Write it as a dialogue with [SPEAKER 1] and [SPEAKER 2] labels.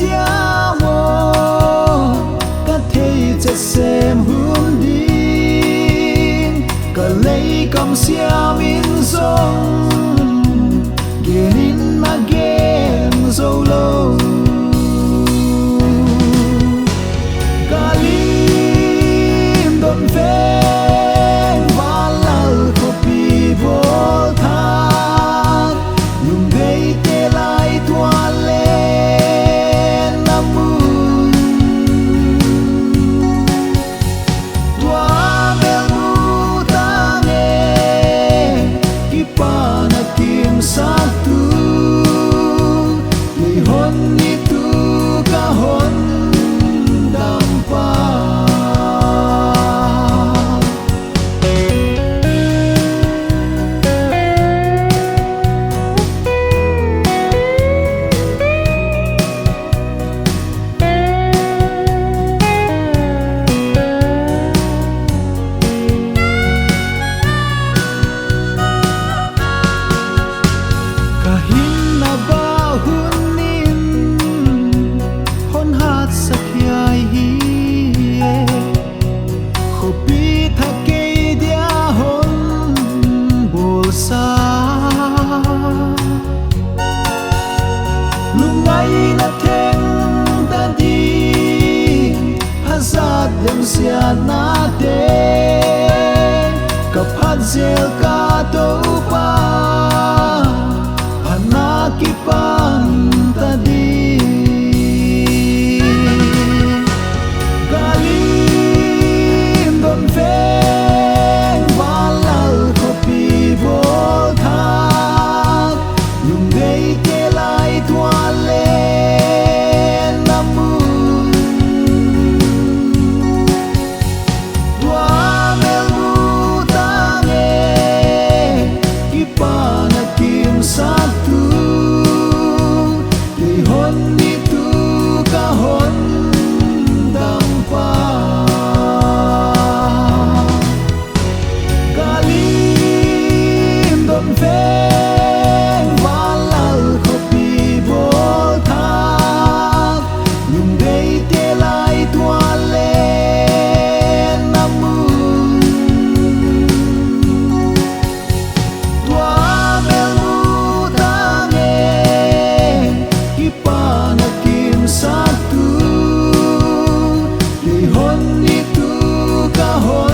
[SPEAKER 1] dia mo ta thấy chết xem hướng đi cả lấy cầm xia min sông getting again so low kalim don fe valal kopi volta yung day te lai toale namun tua bel mutange ipanakim satu lihon itu kahon dampa yang siana te kaphat zel ka to pa hanaki pan tadi kalim don fe valal kopi volta yung day ke lai toale satu lihon itu kahon dampa kalim don fe valal kopi volta yung day te lai toale namun satu lihon itu kahon